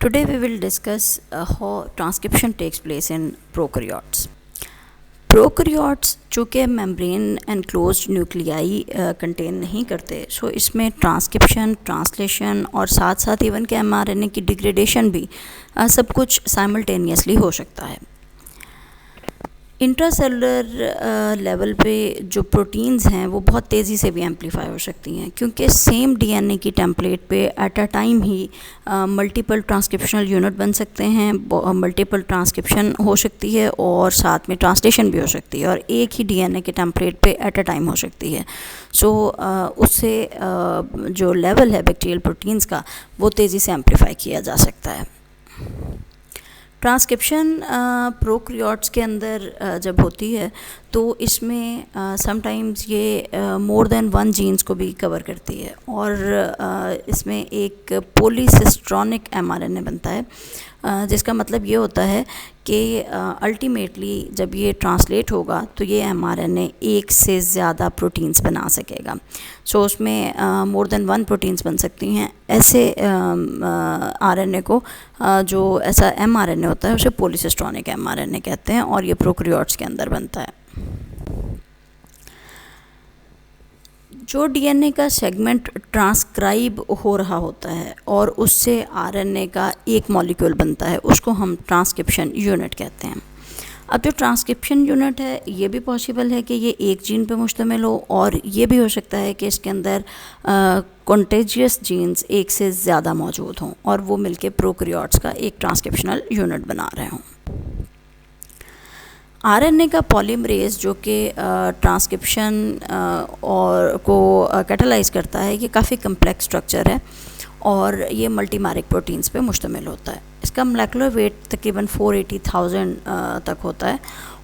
Today we will discuss how transcription takes place in prokaryotes. Prokaryotes चूँकि membrane enclosed nuclei contain नहीं करते, सो इसमें transcription, translation और साथ साथ इवन के एमआरएनए की डिग्रेडेशन भी सब कुछ साइमल्टेनियसली हो सकता है। इंट्रासेलुलर लेवल पे जो प्रोटीन्स हैं वो बहुत तेज़ी से भी एम्पलीफाई हो सकती हैं, क्योंकि सेम डीएनए की टेम्पलेट पे at a time he multiple transcriptional unit बन सकते हैं, मल्टीपल ट्रांसक्रिप्शन हो सकती है और साथ में ट्रांसलेशन भी हो सकती है, और एक ही डीएनए के टेम्पलेट पे एट अ टाइम हो सकती है। सो उससे जो लेवल है बैक्टीरियल प्रोटीन्स का वो तेज़ी से एम्पलीफाई किया जा सकता है। ट्रांसक्रिप्शन प्रोकैरियोट्स के अंदर जब होती है तो इसमें समटाइम्स ये मोर देन वन जीन्स को भी कवर करती है, और इसमें एक पॉलीसिस्ट्रॉनिक एमआरएनए बनता है, जिसका मतलब ये होता है कि अल्टीमेटली जब ये ट्रांसलेट होगा तो ये एमआरएनए एक से ज़्यादा प्रोटीन्स बना सकेगा। सो उसमें मोर देन वन प्रोटीन्स बन सकती हैं। ऐसे आरएनए को जो ऐसा एमआरएनए होता है उसे पॉलीसिस्ट्रॉनिक एमआरएनए कहते हैं, और ये प्रोकैरियोट्स के अंदर बनता है। जो डीएनए का सेगमेंट ट्रांसक्राइब हो रहा होता है और उससे आरएनए का एक मॉलिक्यूल बनता है, उसको हम ट्रांसक्रिप्शन यूनिट कहते हैं। अब जो ट्रांसक्रिप्शन यूनिट है ये भी पॉसिबल है कि ये एक जीन पे मुश्तमिल हो, और ये भी हो सकता है कि इसके अंदर कॉन्टेजियस जीन्स एक से ज़्यादा मौजूद हों और वो मिलके प्रोकैरियोट्स का एक ट्रांसक्रिप्शनल यूनिट बना रहे हों। आरएनए का पॉलीमरेज जो कि ट्रांसक्रिप्शन और को कैटालाइज करता है, ये काफ़ी कम्प्लेक्स स्ट्रक्चर है और ये मल्टीमैरिक प्रोटीन्स पे मुश्तमिल होता है। इसका मोलेकुलर वेट तकरीबन 480,000 तक होता है,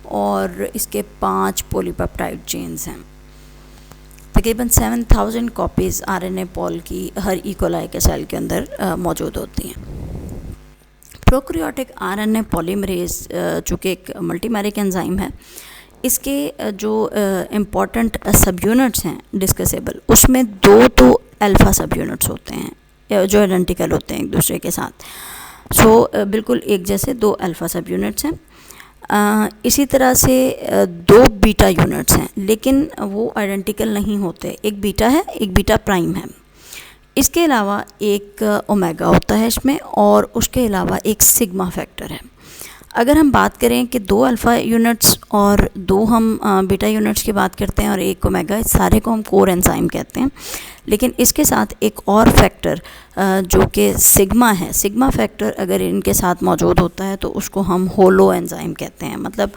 और इसके 5 पॉलीपेप्टाइड चेन्स हैं। तकरीबन 7,000 कॉपीज़ आरएनए पॉल की हर इकोलाई के सेल के अंदर मौजूद होती हैं। प्रोकैरियोटिक आरएनए पॉलीमरेज चूँकि एक मल्टीमैरिक एंजाइम है, इसके जो इम्पॉर्टेंट सब यूनिट्स हैं डिस्कसेबल, उसमें 2 तो अल्फ़ा सब यूनिट्स होते हैं जो आइडेंटिकल होते हैं एक दूसरे के साथ। सो बिल्कुल एक जैसे 2 अल्फ़ा सब यूनिट्स हैं। इसी तरह से 2 बीटा यूनिट्स हैं, लेकिन वो आइडेंटिकल नहीं होते। एक बीटा है, एक बीटा प्राइम है। इसके अलावा एक ओमेगा होता है इसमें, और उसके अलावा एक सिग्मा फैक्टर है। अगर हम बात करें कि 2 अल्फ़ा यूनिट्स और 2 हम बीटा यूनिट्स की बात करते हैं और एक ओमेगा, इस सारे को हम कोर एंजाइम कहते हैं। लेकिन इसके साथ एक और फैक्टर जो कि सिग्मा है, सिग्मा फैक्टर अगर इनके साथ मौजूद होता है तो उसको हम होलो एंजाइम कहते हैं। मतलब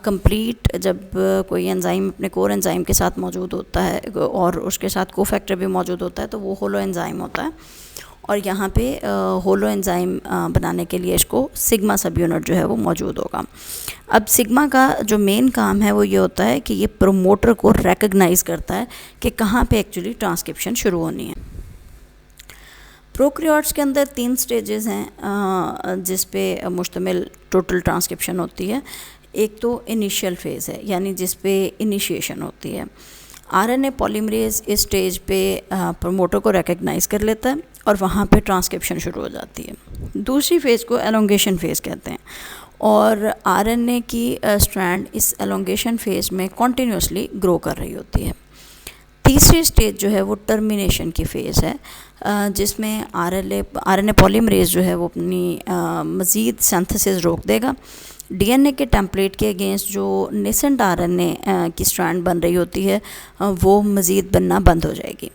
कंप्लीट जब कोई एंजाइम अपने कोर एंजाइम के साथ मौजूद होता है और उसके साथ को फैक्टर भी मौजूद होता है तो वो होलो एंजाइम होता है, और यहाँ पे होलो एंजाइम बनाने के लिए इसको सिग्मा सब यूनिट जो है वो मौजूद होगा। अब सिग्मा का जो मेन काम है वो ये होता है कि ये प्रोमोटर को रिकग्नाइज़ करता है कि कहाँ पे एक्चुअली ट्रांसक्रिप्शन शुरू होनी है। प्रोकैरियोट्स के अंदर 3 स्टेजेस हैं जिस पे मुश्तमिल टोटल ट्रांसक्रिप्शन होती है। एक तो इनिशियल फेज़ है, यानी जिस पे इनिशिएशन होती है। आरएनए पॉलीमरेज इस स्टेज पे प्रोमोटर को रिकग्नाइज़ कर लेता है और वहाँ पे ट्रांसक्रिप्शन शुरू हो जाती है। दूसरी फेज़ को एलोंगेशन फेज़ कहते हैं, और आरएनए की स्ट्रैंड इस एलोंगेशन फेज़ में कॉन्टीन्यूसली ग्रो कर रही होती है। तीसरी स्टेज जो है वो टर्मिनेशन की फ़ेज़ है, जिसमें आरएनए पॉलीमरेज जो है वो अपनी मज़ीद सिंथेसिस रोक देगा। डीएनए के टेम्पलेट के अगेंस्ट जो नेसेंट आरएनए की स्ट्रैंड बन रही होती है वो मज़ीद बनना बंद हो जाएगी,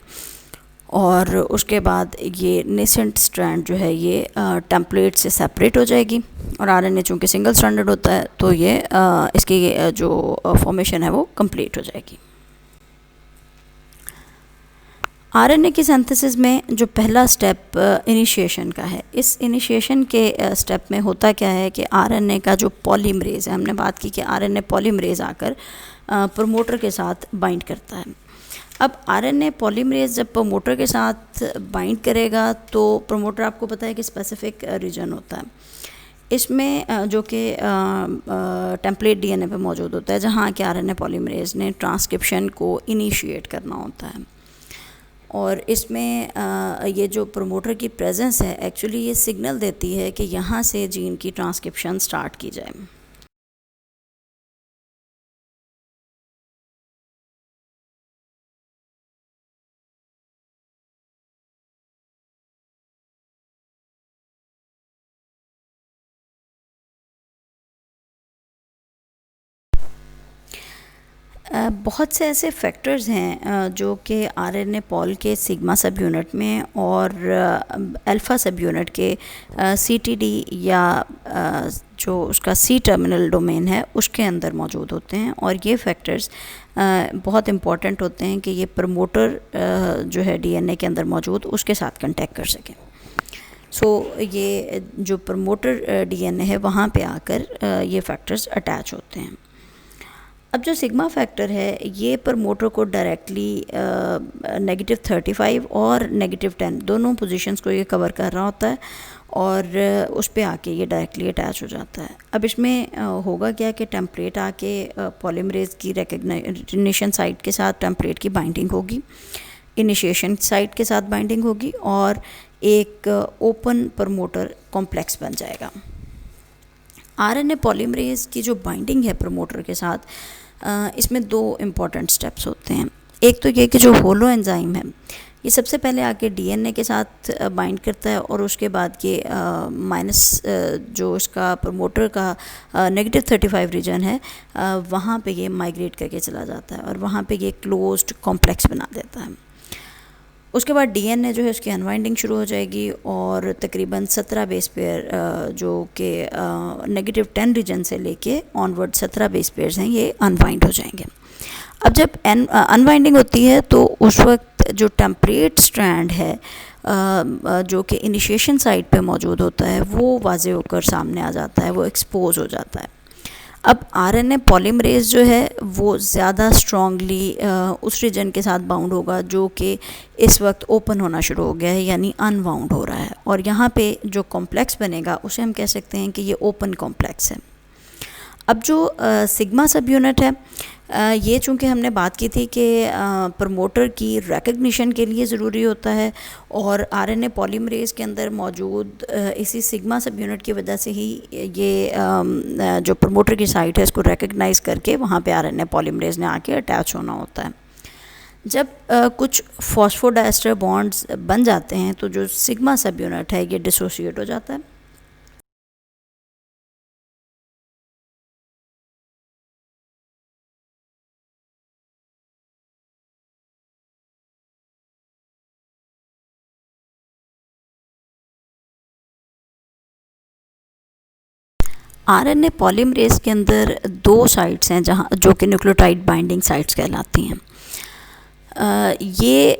और उसके बाद ये नेसेंट स्ट्रैंड जो है ये टेम्पलेट से सेपरेट हो जाएगी, और आरएनए चूँकि सिंगल स्ट्रैंडेड होता है तो ये इसकी जो फॉर्मेशन है वो कंप्लीट हो जाएगी। आरएनए की सिंथेसिस में जो पहला स्टेप इनिशिएशन का है, इस इनिशिएशन के स्टेप में होता क्या है कि आरएनए का जो पॉलीमरेज है, हमने बात की कि आरएनए पॉलीमरेज आकर प्रोमोटर के साथ बाइंड करता है। अब आरएनए पॉलीमरेज जब प्रोमोटर के साथ बाइंड करेगा तो प्रोमोटर आपको पता है कि स्पेसिफिक रीजन होता है इसमें जो कि टेम्पलेट डीएनए पे मौजूद होता है, जहाँ कि आरएनए पॉलीमरेज ने ट्रांसक्रिप्शन को इनिशिएट करना होता है। और इसमें ये जो प्रमोटर की प्रेजेंस है एक्चुअली ये सिग्नल देती है कि यहाँ से जीन की ट्रांसक्रिप्शन स्टार्ट की जाए। बहुत से ऐसे फैक्टर्स हैं जो कि आरएनए पॉल के सिग्मा सब यूनिट में और अल्फ़ा सब यूनिट के सीटीडी या जो उसका सी टर्मिनल डोमेन है उसके अंदर मौजूद होते हैं। और ये फैक्टर्स बहुत इम्पॉर्टेंट होते हैं कि ये प्रमोटर जो है डीएनए के अंदर मौजूद उसके साथ कांटेक्ट कर सकें। ये जो प्रमोटर डीएनए है वहाँ पे आकर ये फैक्टर्स अटैच होते हैं। अब जो सिग्मा फैक्टर है ये प्रमोटर को डायरेक्टली -35 और -10 दोनों पोजीशंस को ये कवर कर रहा होता है और उस पे आके ये डायरेक्टली अटैच हो जाता है। अब इसमें होगा क्या कि टेम्पलेट आके पॉलीमरेज की रिकग्निशन साइट के साथ टेम्पलेट की बाइंडिंग होगी, इनिशिएशन साइट के साथ बाइंडिंग होगी और एक ओपन प्रमोटर कॉम्प्लेक्स बन जाएगा। आरएनए पॉलीमरेज की जो बाइंडिंग है प्रमोटर के साथ इसमें दो इम्पॉर्टेंट स्टेप्स होते हैं। एक तो ये कि जो होलो एंजाइम है ये सबसे पहले आके डीएनए के साथ बाइंड करता है और उसके बाद ये माइनस जो इसका प्रमोटर का -35 रीजन है वहाँ पे ये माइग्रेट करके चला जाता है और वहाँ पे ये क्लोज्ड कॉम्प्लेक्स बना देता है। उसके बाद डीएनए जो है उसकी अनवाइंडिंग शुरू हो जाएगी और तकरीबन 17 बेस पेयर जो कि -10 रीजन से लेके ऑनवर्ड 17 बेस पेयर्स हैं ये अनवाइंड हो जाएंगे। अब जब अनवाइंडिंग होती है तो उस वक्त जो टेम्पलेट स्ट्रैंड है जो कि इनिशिएशन साइट पे मौजूद होता है वो वाज़े होकर सामने आ जाता है, वो एक्सपोज हो जाता है। अब आरएनए पॉलीमरेज जो है वो ज़्यादा स्ट्रॉन्गली उस रीजन के साथ बाउंड होगा जो कि इस वक्त ओपन होना शुरू हो गया है यानी अनबाउंड हो रहा है और यहाँ पे जो कॉम्प्लेक्स बनेगा उसे हम कह सकते हैं कि ये ओपन कॉम्प्लेक्स है। अब जो सिग्मा सब यूनिट है ये चूँकि हमने बात की थी कि प्रमोटर की रिकग्निशन के लिए ज़रूरी होता है और आरएनए पॉलीमरेज के अंदर मौजूद इसी सिग्मा सब यूनिट की वजह से ही ये जो प्रमोटर की साइट है इसको रिकग्नाइज़ करके वहाँ पे आरएनए पॉलीमरेज ने आके अटैच होना होता है। जब कुछ फॉस्फोडाइस्टर बॉन्ड्स बन जाते हैं तो जो सिग्मा सब यूनिट है ये डिसोसिएट हो जाता है। आरएनए पॉलीमरेज के अंदर दो साइट्स हैं जहाँ जो कि न्यूक्लियोटाइड बाइंडिंग साइट्स कहलाती हैं। ये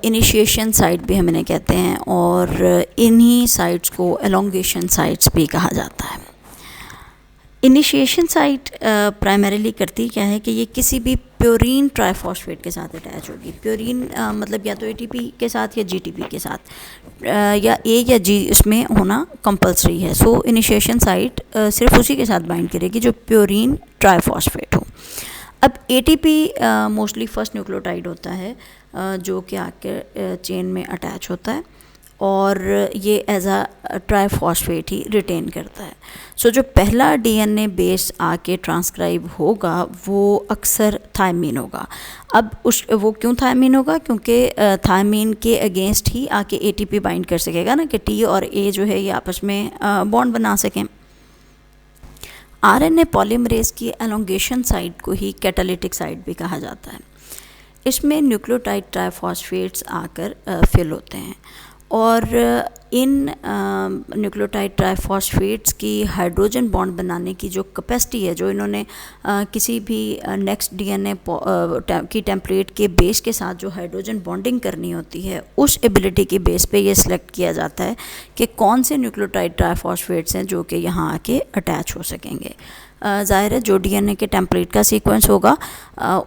इनिशिएशन साइट भी हम इन्हें कहते हैं और इन्हीं साइट्स को एलोंगेशन साइट्स भी कहा जाता है। इनिशिएशन साइट प्राइमरीली करती क्या है कि ये किसी भी प्योरीन ट्राइफॉस्फेट के साथ अटैच होगी। प्योरीन मतलब या तो एटीपी के साथ या जीटीपी के साथ या ए या जी इसमें होना कंपलसरी है। सो इनिशिएशन साइट सिर्फ उसी के साथ बाइंड करेगी जो प्योरीन ट्राइफॉस्फेट हो। अब एटीपी मोस्टली फर्स्ट न्यूक्लियोटाइड होता है जो कि आके चेन में अटैच होता है और ये एज अ ट्राइफॉस्फेट ही रिटेन करता है। सो जो पहला डीएनए बेस आके ट्रांसक्राइब होगा वो अक्सर थायमीन होगा। अब वो क्यों थायमीन होगा? क्योंकि थायमीन के अगेंस्ट ही आके एटीपी बाइंड कर सकेगा ना कि टी और ए जो है ये आपस में बॉन्ड बना सकें। आरएनए पॉलीमरेज की एलोंगेशन साइट को ही कैटालिटिक साइट भी कहा जाता है। इसमें न्यूक्लियोटाइड ट्राइफॉस्फेट्स आकर फिल होते हैं और इन न्यूक्लियोटाइड ट्राइफॉस्फेट्स की हाइड्रोजन बॉन्ड बनाने की जो कैपेसिटी है, जो इन्होंने किसी भी नेक्स्ट डीएनए की टेम्पलेट के बेस के साथ जो हाइड्रोजन बॉन्डिंग करनी होती है, उस एबिलिटी की बेस पे ये सिलेक्ट किया जाता है कि कौन से न्यूक्लियोटाइड ट्राइफॉस्फेट्स हैं जो कि यहाँ आके अटैच हो सकेंगे। ज़ाहिर है जो डीएनए के टेम्पलेट का सीक्वेंस होगा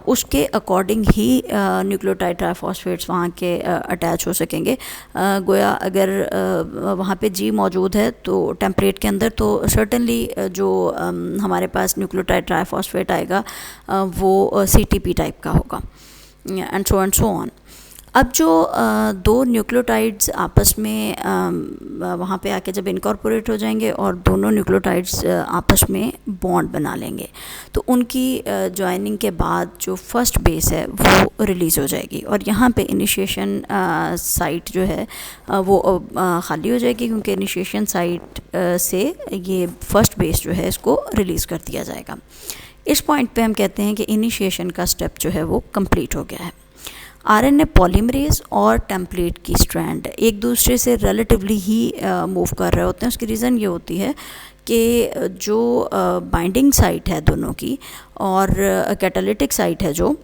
उसके अकॉर्डिंग ही न्यूक्लियोटाइड ट्राइफॉस्फेट्स वहाँ के अटैच हो सकेंगे। गोया अगर वहाँ पे जी मौजूद है तो टेम्पलेट के अंदर तो सर्टेनली जो हमारे पास न्यूक्लियोटाइड ट्राइफॉस्फेट आएगा वो सीटीपी टाइप का होगा एंड सो ऑन। अब जो दो न्यूक्लियोटाइड्स आपस में वहाँ पे आके जब इनकॉर्पोरेट हो जाएंगे और दोनों न्यूक्लियोटाइड्स आपस में बॉन्ड बना लेंगे, तो उनकी जॉइनिंग के बाद जो फर्स्ट बेस है वो रिलीज़ हो जाएगी और यहाँ पे इनिशिएशन साइट जो है वो ख़ाली हो जाएगी, क्योंकि इनिशिएशन साइट से ये फर्स्ट बेस जो है इसको रिलीज़ कर दिया जाएगा। इस पॉइंट पे हम कहते हैं कि इनिशिएशन का स्टेप जो है वो कंप्लीट हो गया है। आरएनए पॉलीमरेज और टेम्पलेट की स्ट्रैंड एक दूसरे से रिलेटिवली ही मूव कर रहे होते हैं। उसकी रीज़न ये होती है कि जो बाइंडिंग साइट है दोनों की और कैटालिटिक साइट है जो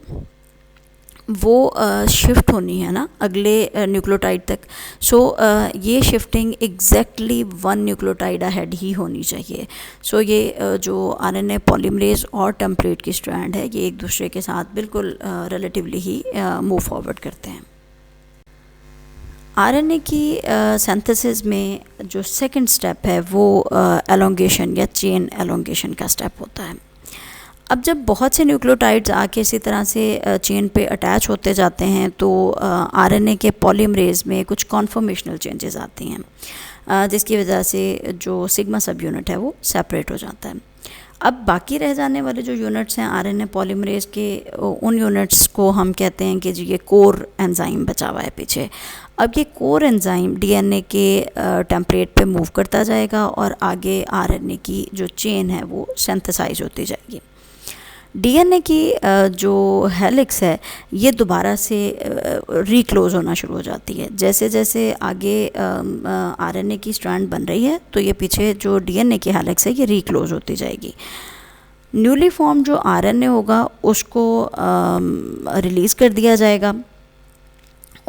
वो शिफ्ट होनी है ना अगले न्यूक्लियोटाइड तक। सो ये shifting exactly one nucleotide ahead ही होनी चाहिए। सो ये जो आरएनए पॉलीमरेज और टेम्पलेट की स्ट्रैंड है ये एक दूसरे के साथ बिल्कुल रिलेटिवली ही मूव फॉरवर्ड करते हैं। आरएनए की सिंथेसिस में जो सेकंड स्टेप है वो एलोंगेशन या चेन एलोंगेशन का स्टेप होता है। अब जब बहुत से न्यूक्लियोटाइड्स आके इसी तरह से चेन पे अटैच होते जाते हैं तो आरएनए के पॉलीमरेज में कुछ कॉन्फॉर्मेशनल चेंजेस आती हैं, जिसकी वजह से जो सिग्मा सब यूनिट है वो सेपरेट हो जाता है। अब बाकी रह जाने वाले जो यूनिट्स हैं आरएनए पॉलीमरेज के, उन यूनिट्स को हम कहते हैं कि जी ये कोर एंजाइम बचा हुआ है पीछे। अब ये कोर एंजाइम डीएनए के टेम्पलेट पे मूव करता जाएगा और आगे आरएनए की जो चेन है वो सिंथेसाइज होती जाएगी। डीएनए की जो हेलिक्स है ये दोबारा से रीक्लोज होना शुरू हो जाती है। जैसे जैसे आगे आरएनए की स्ट्रैंड बन रही है तो ये पीछे जो डीएनए की हेलिक्स है ये रीक्लोज होती जाएगी। न्यूली फॉर्म जो आरएनए होगा उसको रिलीज़ कर दिया जाएगा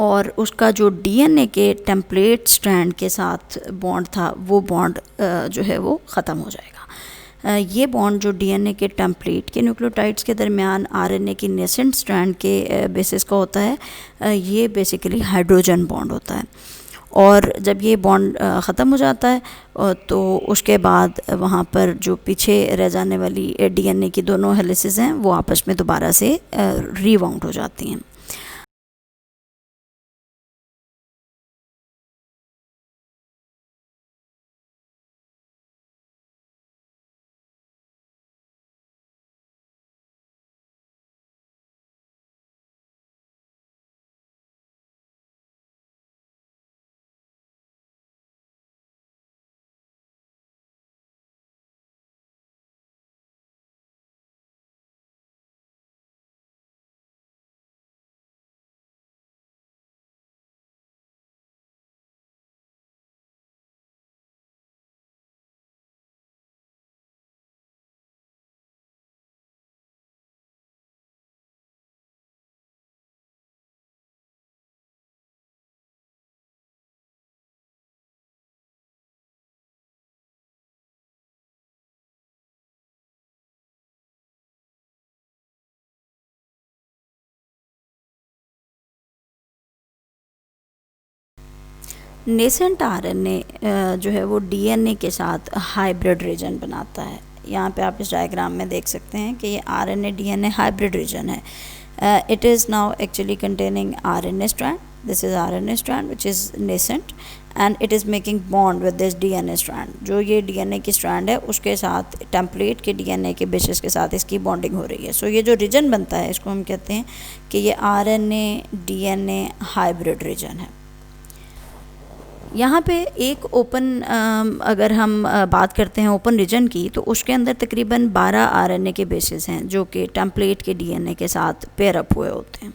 और उसका जो डीएनए के टेम्पलेट स्ट्रैंड के साथ बॉन्ड था वो बॉन्ड जो है वो ख़त्म हो जाएगा। ये बॉन्ड जो डीएनए के टेम्पलेट के न्यूक्लियोटाइड्स के दरमियान आरएनए की नेसेंट स्ट्रैंड के बेसिस का होता है, ये बेसिकली हाइड्रोजन बॉन्ड होता है। और जब ये बॉन्ड ख़त्म हो जाता है तो उसके बाद वहाँ पर जो पीछे रह जाने वाली डीएनए की दोनों हेलिसेस हैं वो आपस में दोबारा से रीवाउंड हो जाती हैं। नेसेंट आरएनए जो है वो डीएनए के साथ हाइब्रिड रीजन बनाता है। यहाँ पे आप इस डायग्राम में देख सकते हैं कि ये आरएनए डीएनए हाइब्रिड रीजन है। It is now actually containing RNA strand, this is RNA strand which is nascent and it is making bond with this DNA strand. जो ये डीएनए की स्ट्रैंड है उसके साथ टेम्पलेट के डीएनए के basis के साथ इसकी बॉन्डिंग हो रही है। सो ये जो रीजन बनता है इसको हम कहते हैं कि ये आरएनए डीएनए हाइब्रिड रीजन है। यहाँ पे एक ओपन अगर हम बात करते हैं ओपन रीजन की, तो उसके अंदर तकरीबन 12 आरएनए के बेसिस हैं जो कि टेम्पलेट के डीएनए के साथ पेयर अप हुए होते हैं।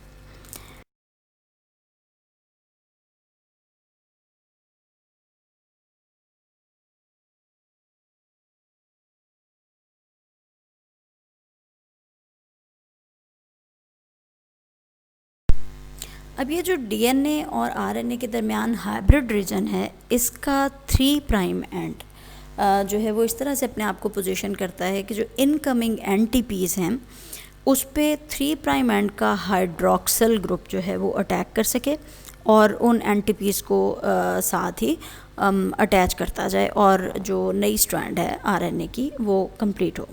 अब ये जो डीएनए और आरएनए के दरमियान हाइब्रिड रीजन है इसका 3 प्राइम एंड जो है वो इस तरह से अपने आप को पोजीशन करता है कि जो इनकमिंग एनटीपीज़ हैं उस पे 3 प्राइम एंड का हाइड्रोक्सिल ग्रुप जो है वो अटैक कर सके और उन एनटीपीज़ को साथ ही अटैच करता जाए और जो नई स्ट्रैंड है आरएनए की वो कंप्लीट हो।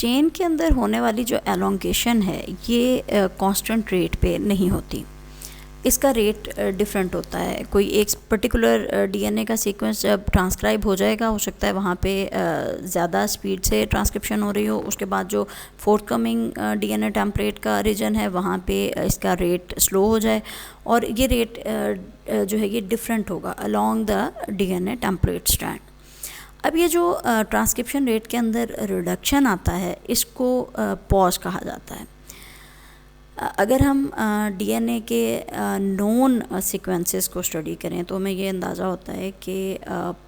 चेन के अंदर होने वाली जो एलोंगेशन है ये कांस्टेंट रेट पे नहीं होती, इसका रेट डिफरेंट होता है। कोई एक पर्टिकुलर डीएनए का सीक्वेंस जब ट्रांसक्राइब हो जाएगा, हो सकता है वहाँ पे ज़्यादा स्पीड से ट्रांसक्रिप्शन हो रही हो, उसके बाद जो फोर्थ कमिंग डीएनए टेम्पलेट का रीजन है वहाँ पे इसका रेट स्लो हो जाए, और ये रेट जो है ये डिफरेंट होगा along the DNA template strand. अब ये जो ट्रांसक्रिप्शन रेट के अंदर रिडक्शन आता है इसको पॉज कहा जाता है। अगर हम डीएनए के नोन सीक्वेंसेस को स्टडी करें तो हमें ये अंदाज़ा होता है कि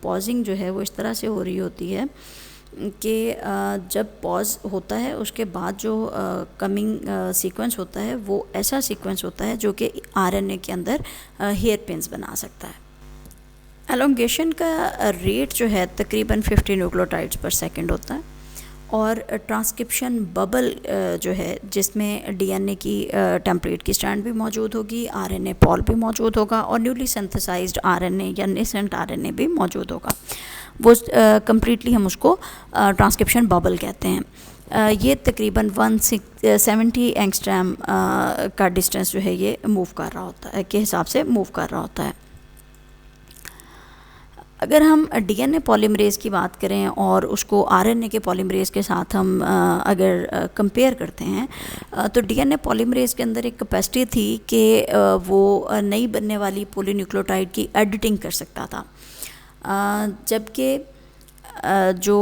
पॉजिंग जो है वो इस तरह से हो रही होती है कि जब पॉज होता है उसके बाद जो कमिंग सीक्वेंस होता है वो ऐसा सीक्वेंस होता है जो कि आरएनए के अंदर हेयर पिन्स बना सकता है। एलोंगेशन का रेट जो है तकरीबन 50 न्यूक्लियोटाइड्स पर सेकंड होता है, और ट्रांसक्रिप्शन बबल जो है जिसमें डीएनए की टेम्पलेट की स्ट्रैंड भी मौजूद होगी, आरएनए पॉल भी मौजूद होगा, और न्यूली सिंथेसाइज्ड आरएनए या नेसेंट आरएनए भी मौजूद होगा। वो कम्प्लीटली हम उसको ट्रांसक्रिप्शन बबल कहते हैं। ये तकरीबन 170 एंगस्ट्रैम का डिस्टेंस जो है ये मूव कर रहा होता है के हिसाब से मूव कर रहा होता है। अगर हम डीएनए पॉलीमरेज की बात करें और उसको आरएनए के पॉलीमरेज के साथ हम अगर कंपेयर करते हैं तो डीएनए पॉलीमरेज के अंदर एक कैपेसिटी थी कि वो नई बनने वाली पॉलीन्यूक्लियोटाइड की एडिटिंग कर सकता था, जबकि जो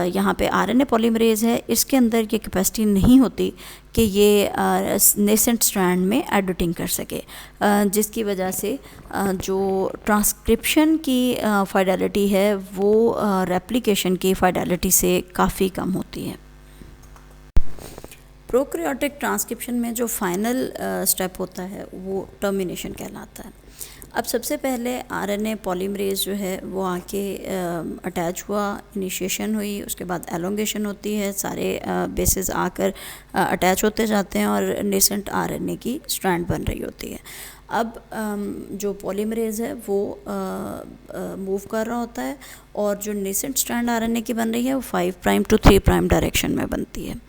यहाँ पे आरएनए पॉलीमरेज है इसके अंदर ये कैपेसिटी नहीं होती कि ये नेसेंट स्ट्रैंड में एडिटिंग कर सके, जिसकी वजह से जो ट्रांसक्रिप्शन की फाइडेलिटी है वो रेप्लिकेशन की फाइडेलिटी से काफ़ी कम होती है। प्रोकैरियोटिक ट्रांसक्रिप्शन में जो फाइनल स्टेप होता है वो टर्मिनेशन कहलाता है। अब सबसे पहले आरएनए पॉलीमरेज जो है वो आके अटैच हुआ, इनिशिएशन हुई, उसके बाद एलोंगेशन होती है, सारे बेसेस आकर अटैच होते जाते हैं और नेसेंट आरएनए की स्ट्रैंड बन रही होती है। अब जो पॉलीमरेज है वो मूव कर रहा होता है, और जो नेसेंट स्ट्रैंड आरएनए की बन रही है वो 5 प्राइम टू 3 प्राइम डायरेक्शन में बनती है।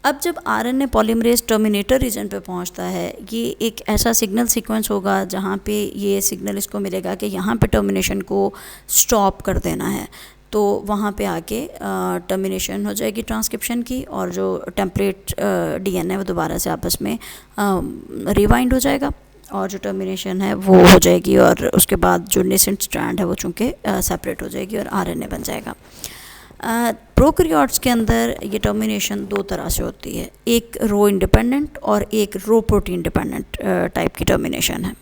अब जब आरएनए पॉलीमरेज टर्मिनेटर रीजन पे पहुंचता है, ये एक ऐसा सिग्नल सीक्वेंस होगा जहाँ पे ये सिग्नल इसको मिलेगा कि यहाँ पे टर्मिनेशन को स्टॉप कर देना है, तो वहाँ पे आके टर्मिनेशन हो जाएगी ट्रांसक्रिप्शन की, और जो टेम्पलेट डीएनए वो दोबारा से आपस में रिवाइंड हो जाएगा, और जो टर्मिनेशन है वो हो जाएगी, और उसके बाद जो नेसेंट स्ट्रैंड है वो चूँकि सेपरेट हो जाएगी और आरएनए बन जाएगा। प्रोकैरियोट्स के अंदर ये टर्मिनेशन दो तरह से होती है, एक रो इंडिपेंडेंट और एक रो प्रोटीन डिपेंडेंट टाइप की टर्मिनेशन है।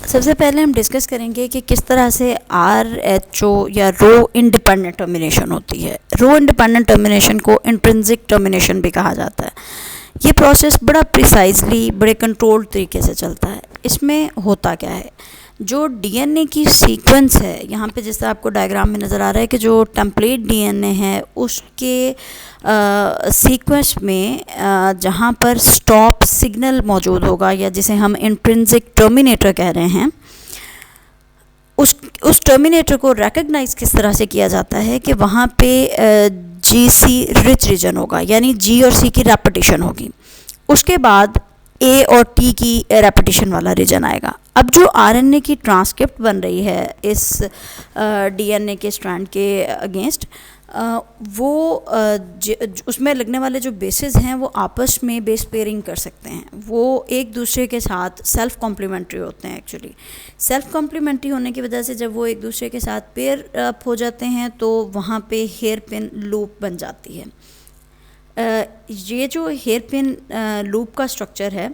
सबसे पहले हम डिस्कस करेंगे कि किस तरह से आरएचओ या रो इंडिपेंडेंट टर्मिनेशन होती है। रो इंडिपेंडेंट टर्मिनेशन को इंट्रिंसिक टर्मिनेशन भी कहा जाता है। ये प्रोसेस बड़ा प्रिसाइजली, बड़े कंट्रोल्ड तरीके से चलता है। इसमें होता क्या है, जो डीएनए की सीक्वेंस है, यहाँ पे जिस तरह आपको डायग्राम में नज़र आ रहा है कि जो टेम्पलेट डीएनए है उसके सीक्वेंस में जहाँ पर स्टॉप सिग्नल मौजूद होगा, या जिसे हम इंट्रिंसिक टर्मिनेटर कह रहे हैं, उस टर्मिनेटर को रिकग्नाइज किस तरह से किया जाता है कि वहाँ पे जीसी रिच रीजन होगा, यानी जी और सी की रेपिटेशन होगी, उसके बाद ए और टी की रेपिटेशन वाला रीजन आएगा। अब जो आरएनए की ट्रांसक्रिप्ट बन रही है इस डीएनए के स्ट्रैंड के अगेंस्ट, वो उसमें लगने वाले जो बेसेस हैं वो आपस में बेस पेयरिंग कर सकते हैं, वो एक दूसरे के साथ सेल्फ कॉम्प्लीमेंट्री होते हैं। एक्चुअली सेल्फ कॉम्प्लीमेंट्री होने की वजह से जब वो एक दूसरे के साथ पेयर अप हो जाते हैं तो वहाँ पे हेयर पिन लूप बन जाती है। ये जो हेयर पिन लूप का स्ट्रक्चर है,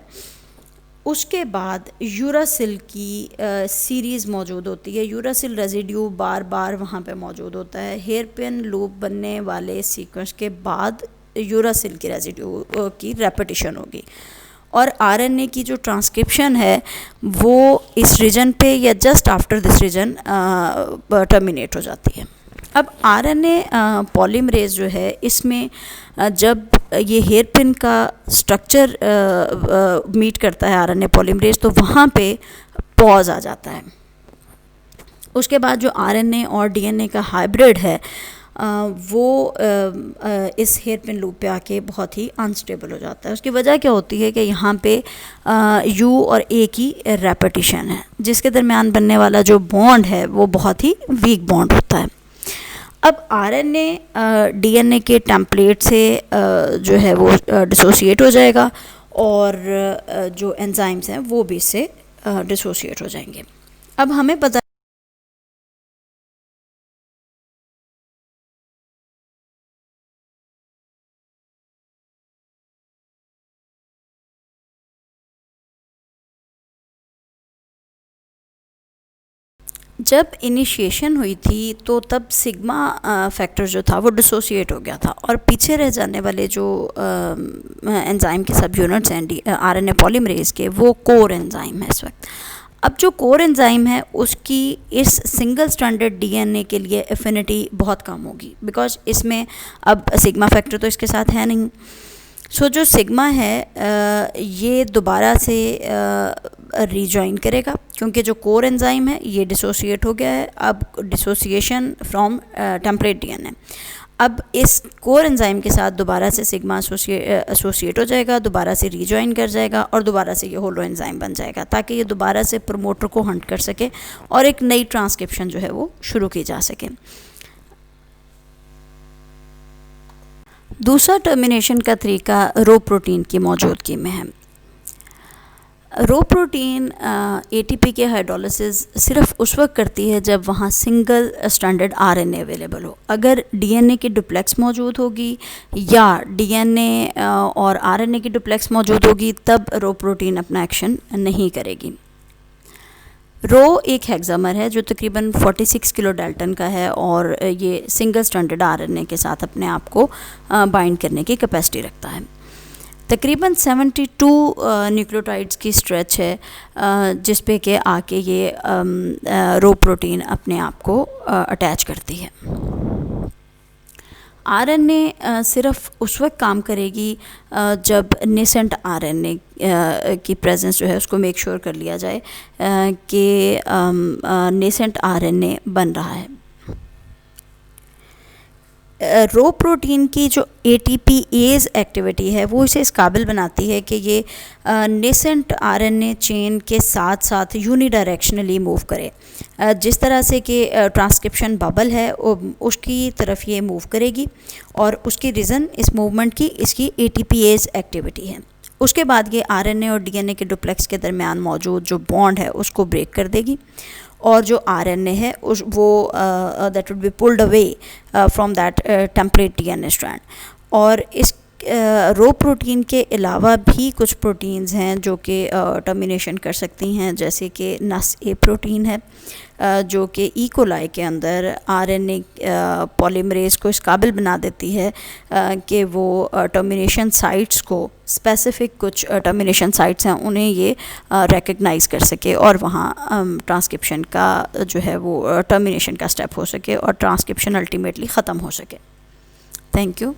उसके बाद यूरासिल की सीरीज़ मौजूद होती है। यूरासिल रेजिड्यू बार बार वहाँ पे मौजूद होता है। हेयर पिन लूप बनने वाले सीक्वेंस के बाद यूरासिल की रेजिड्यू की रेपिटेशन होगी, और आरएनए की जो ट्रांसक्रिप्शन है वो इस रीजन पे या just after this region terminate हो जाती है। अब आरएनए पॉलीमरेज जो है, इसमें जब ये हेयर पिन का स्ट्रक्चर मीट करता है आरएनए पॉलीमरेज, तो वहाँ पे पॉज आ जाता है। उसके बाद जो आरएनए और डीएनए का हाइब्रिड है वो इस हेयर पिन लूप पे आके बहुत ही अनस्टेबल हो जाता है। उसकी वजह क्या होती है कि यहाँ पे यू और ए की रेपिटेशन है, जिसके दरमियान बनने वाला जो बॉन्ड है वो बहुत ही वीक बॉन्ड होता है। अब आरएनए डीएनए के टेम्पलेट से जो है वो डिसोसिएट हो जाएगा और जो एंजाइम्स हैं वो भी इससे डिसोसिएट हो जाएंगे। अब हमें पता जब इनिशिएशन हुई थी तो तब सिग्मा फैक्टर जो था वो डिसोसिएट हो गया था और पीछे रह जाने वाले जो एंजाइम के सब यूनिट्स हैं आरएनए पॉलीमरेज के, वो कोर एंजाइम है इस वक्त। अब जो कोर एंजाइम है उसकी इस सिंगल स्ट्रैंडेड डीएनए के लिए एफिनिटी बहुत कम होगी, बिकॉज इसमें अब सिग्मा फैक्टर तो इसके साथ है नहीं। सो जो सिग्मा है ये दोबारा से रीजॉइन करेगा, क्योंकि जो कोर एंजाइम है ये डिसोसिएट हो गया है। अब डिसोसिएशन फ्रॉम टेम्पलेट डीएनए, अब इस कोर एंजाइम के साथ दोबारा से सिग्मा एसोसिएट हो जाएगा, दोबारा से रीजॉइन कर जाएगा और दोबारा से ये होलो एंजाइम बन जाएगा, ताकि ये दोबारा से प्रमोटर को हंट कर सके और एक नई ट्रांसक्रिप्शन जो है वो शुरू की जा सके। दूसरा टर्मिनेशन का तरीका रो प्रोटीन की मौजूदगी में है। रो प्रोटीन एटीपी के हाइड्रोलिसिस सिर्फ उस वक्त करती है जब वहाँ सिंगल स्ट्रैंडेड आरएनए अवेलेबल हो। अगर डीएनए की डुप्लेक्स मौजूद होगी या डीएनए और आरएनए की डुप्लेक्स मौजूद होगी तब रो प्रोटीन अपना एक्शन नहीं करेगी। रो एक हेक्सामर है जो तकरीबन 46 किलो डाल्टन का है और ये सिंगल स्ट्रैंडेड आरएनए के साथ अपने आप को बाइंड करने की कैपेसिटी रखता है। तकरीबन 72 न्यूक्लियोटाइड्स की स्ट्रेच है जिस पे के आके ये रो प्रोटीन अपने आप को अटैच करती है। आरएनए सिर्फ उस वक्त काम करेगी जब नेसेंट आरएनए की प्रेजेंस जो है उसको मेक श्योर कर लिया जाए कि नेसेंट आरएनए बन रहा है। रो प्रोटीन की जो एटीपीएज एक्टिविटी है वो इसे इस काबिल बनाती है कि ये नेसेंट आरएनए चेन के साथ साथ यूनिडायरेक्शनली मूव करे। जिस तरह से कि ट्रांसक्रिप्शन बबल है उसकी तरफ ये मूव करेगी और उसकी रीज़न इस मूवमेंट की इसकी एटीपीएज एक्टिविटी है। उसके बाद ये आरएनए और डीएनए के डुप्लेक्स के दरमियान मौजूद जो बॉन्ड है उसको ब्रेक कर देगी और जो आरएनए है उस वो that would be pulled away from that template DNA strand. और इस रो प्रोटीन के अलावा भी कुछ प्रोटीन्स हैं जो कि टर्मिनेशन कर सकती हैं, जैसे कि नस ए प्रोटीन है जो कि ई कोलाई के अंदर आरएनए पॉलीमरेज को इस काबिल बना देती है कि वो टर्मिनेशन साइट्स को स्पेसिफ़िक कुछ टर्मिनेशन साइट्स हैं उन्हें ये रिकग्नाइज़ कर सके और वहाँ ट्रांसक्रिप्शन का जो है वो टर्मिनेशन का स्टेप हो सके और ट्रांसक्रिप्शन अल्टीमेटली ख़त्म हो सके। Thank you.